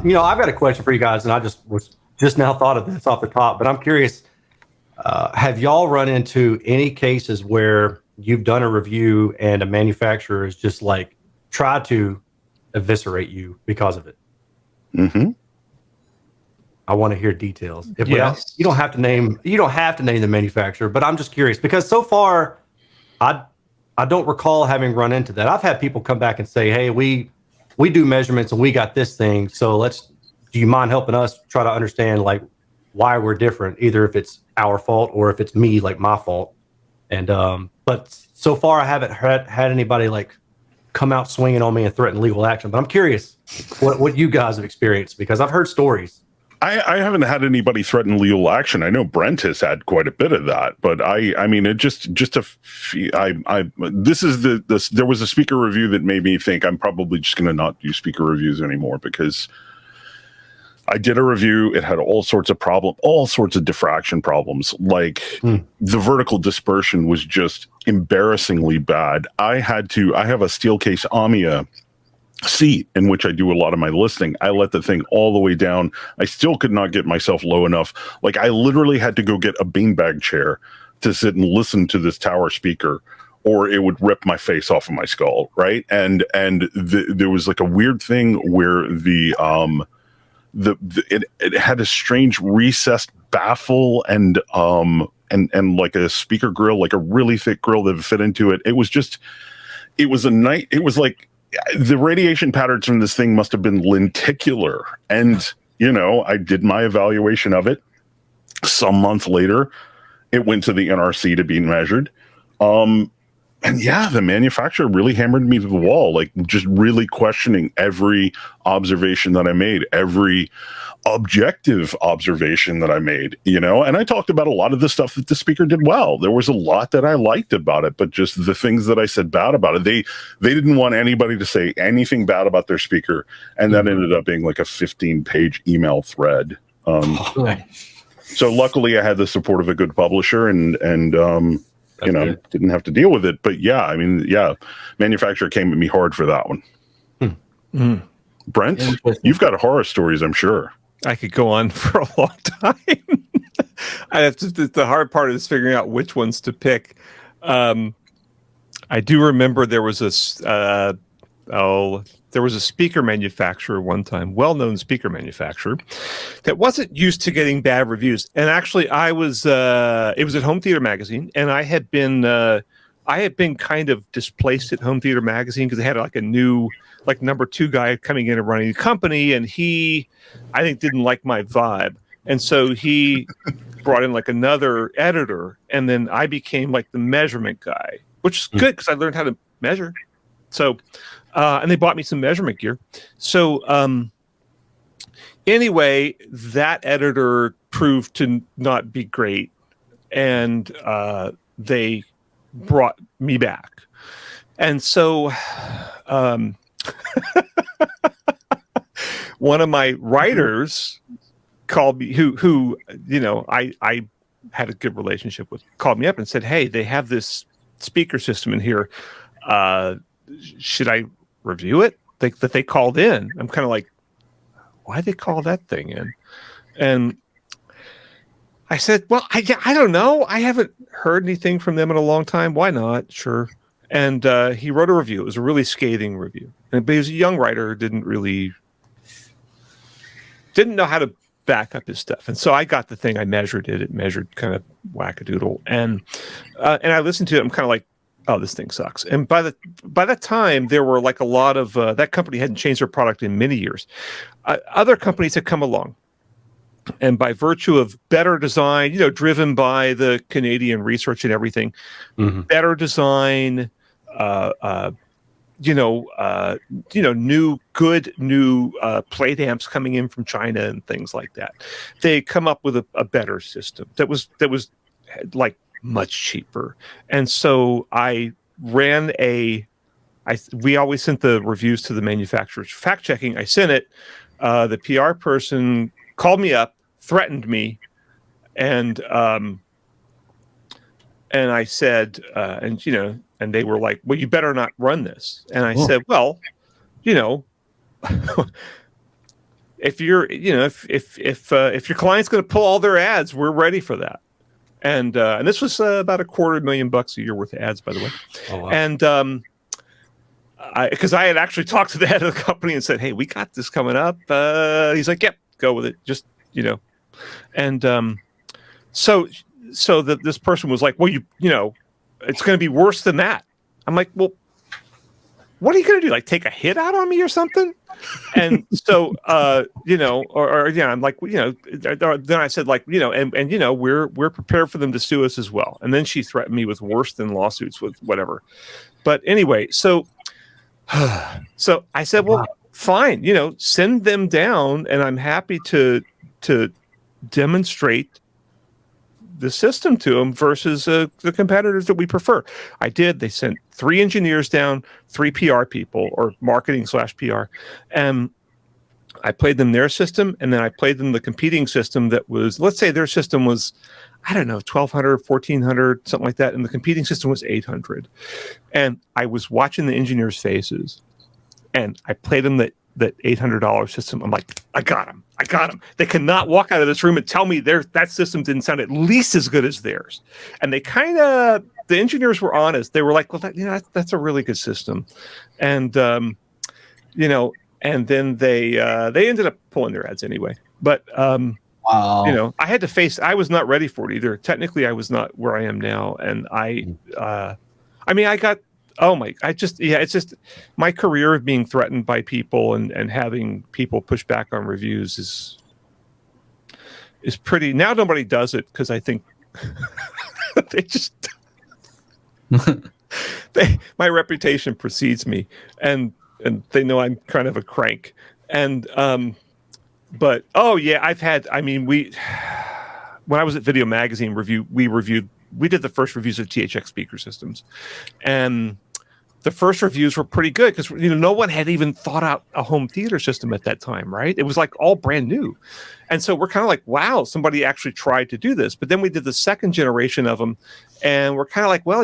I've got a question for you guys, and I just now thought of this off the top, but I'm curious. Have y'all run into any cases where you've done a review and a manufacturer is just like tried to eviscerate you because of it? Mm-hmm. I want to hear details. Yes. You don't have to name the manufacturer, but I'm just curious because so far, I don't recall having run into that. I've had people come back and say, "Hey, we do measurements and we got this thing, so do you mind helping us try to understand like why we're different, either if it's our fault or if it's me, like my fault." And but so far I haven't had anybody like come out swinging on me and threaten legal action. But I'm curious what you guys have experienced, because I've heard stories. I haven't had anybody threaten legal action. I know Brent has had quite a bit of that, but I mean, it this is there was a speaker review that made me think I'm probably just going to not do speaker reviews anymore, because I did a review. It had all sorts of diffraction problems. Like the vertical dispersion was just embarrassingly bad. I have a Steelcase Amia seat in which I do a lot of my listing. I let the thing all the way down. I still could not get myself low enough. Like I literally had to go get a beanbag chair to sit and listen to this tower speaker, or it would rip my face off of my skull. Right. And there was like a weird thing where it had a strange recessed baffle and like a speaker grill, like a really thick grill that fit into it. It was like the radiation patterns from this thing must have been lenticular. And, I did my evaluation of it. Some month later, it went to the NRC to be measured. And yeah, the manufacturer really hammered me to the wall, like just really questioning every observation that I made, every objective observation that I made, and I talked about a lot of the stuff that the speaker did well. There was a lot that I liked about it, but just the things that I said bad about it, they didn't want anybody to say anything bad about their speaker. And that ended up being like a 15-page email thread. So luckily I had the support of a good publisher and didn't have to deal with it. But manufacturer came at me hard for that one. Brent, you've got horror stories, I'm sure. I could go on for a long time. The hard part is figuring out which ones to pick. I do remember there was a speaker manufacturer one time, well-known speaker manufacturer, that wasn't used to getting bad reviews. And actually, it was at Home Theater Magazine, and I had been kind of displaced at Home Theater Magazine because they had like a new number 2 guy coming in and running the company, and he, I think, didn't like my vibe, and so he brought in like another editor, and then I became like the measurement guy, which is good because I learned how to measure. So, and they bought me some measurement gear. So, anyway, that editor proved to not be great, and they brought me back, and so. One of my writers called me, who I had a good relationship with, called me up and said, "Hey, they have this speaker system in here. Should I review it?" That they called in. I'm kind of like, why they call that thing in? And I said, "Well, I don't know. I haven't heard anything from them in a long time. Why not? Sure." And he wrote a review. It was a really scathing review. But he was a young writer who didn't know how to back up his stuff. And so I got the thing. I measured it. It measured kind of wackadoodle. And I listened to it. I'm kind of like, oh, this thing sucks. And by that time, there were like a lot of that company hadn't changed their product in many years. Other companies had come along. And by virtue of better design, driven by the Canadian research and everything, better design, new plate amps coming in from China and things like that. They come up with a better system that was like much cheaper. And so I ran we always sent the reviews to the manufacturers for fact checking. I sent it. The PR person called me up, threatened me, and I said, and they were like, "Well, you better not run this." And I said, "Well, if you're, if your client's going to pull all their ads, we're ready for that. And this was about $250,000 a year worth of ads, by the way. Oh, wow. And because I had actually talked to the head of the company and said, "Hey, we got this coming up." He's like, "Yep, go with it." Just and so this person was like, "Well, it's going to be worse than that." I'm like, "Well, what are you going to do? Like take a hit out on me or something?" And so, I'm like, then I said, like, and we're prepared for them to sue us as well. And then she threatened me with worse than lawsuits with whatever. But anyway, so I said, well, fine, send them down, and I'm happy to demonstrate the system to them versus the competitors that we prefer. I did. They sent 3 engineers down, 3 PR people, or marketing/PR, and I played them their system, and then I played them the competing system that was, let's say their system was, I don't know, 1,200, 1,400, something like that, and the competing system was 800. And I was watching the engineers' faces, and I played them that $800 system. I'm like, I got them. They cannot walk out of this room and tell me that system didn't sound at least as good as theirs. And they the engineers were honest. They were like, well, that's a really good system. And, and then they ended up pulling their ads anyway. But, wow. I was not ready for it either. Technically, I was not where I am now. And it's just my career of being threatened by people and having people push back on reviews is pretty. Now nobody does it because I think they just my reputation precedes me, and they know I'm kind of a crank. And but I've had. I mean, when I was at Video Magazine we did the first reviews of THX speaker systems, and the first reviews were pretty good because no one had even thought out a home theater system at that time, right? It was like all brand new, and so we're kind of like, wow, somebody actually tried to do this. But then we did the second generation of them, and we're kind of like, well,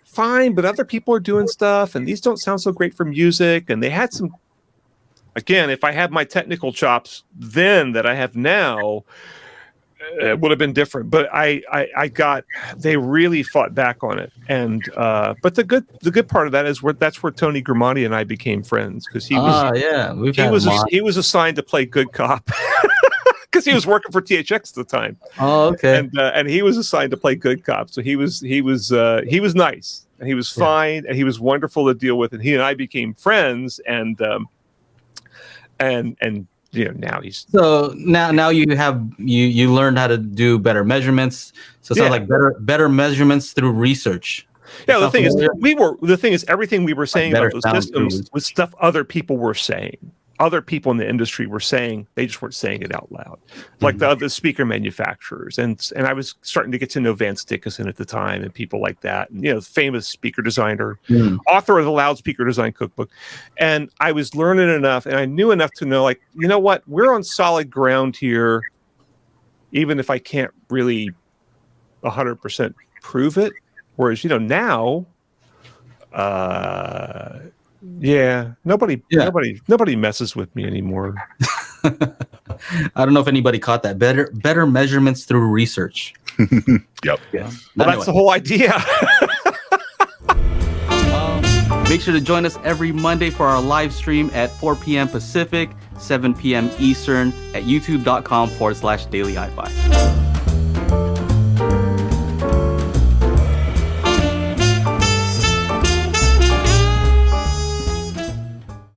fine, but other people are doing stuff, and these don't sound so great for music. And they had some. Again, if I had my technical chops then that I have now, it would have been different. But they really fought back on it. And but the good part of that is that's where Tony Grimani and I became friends, because he was assigned to play good cop because he was working for THX at the time. Oh, okay. And he was assigned to play good cop, so he was nice, and he was fine, and he was wonderful to deal with, and he and I became friends, and now he's now you learned how to do better measurements. So it sounds like better measurements through research. Yeah, the thing is everything we were saying about those systems was stuff other people were saying. Other people in the industry were saying, they just weren't saying it out loud, like the other speaker manufacturers. And I was starting to get to know Vance Dickinson at the time, and people like that, and famous speaker designer, author of the Loudspeaker Design Cookbook. And I was learning enough, and I knew enough to know, like, you know what, we're on solid ground here, even if I can't really 100% prove it. Whereas now, nobody messes with me anymore. I don't know if anybody caught that. Better measurements through research. Yep. Yeah. Well, that's the whole idea. Make sure to join us every Monday for our live stream at 4 p.m. Pacific, 7 p.m. Eastern at youtube.com/Daily HiFi.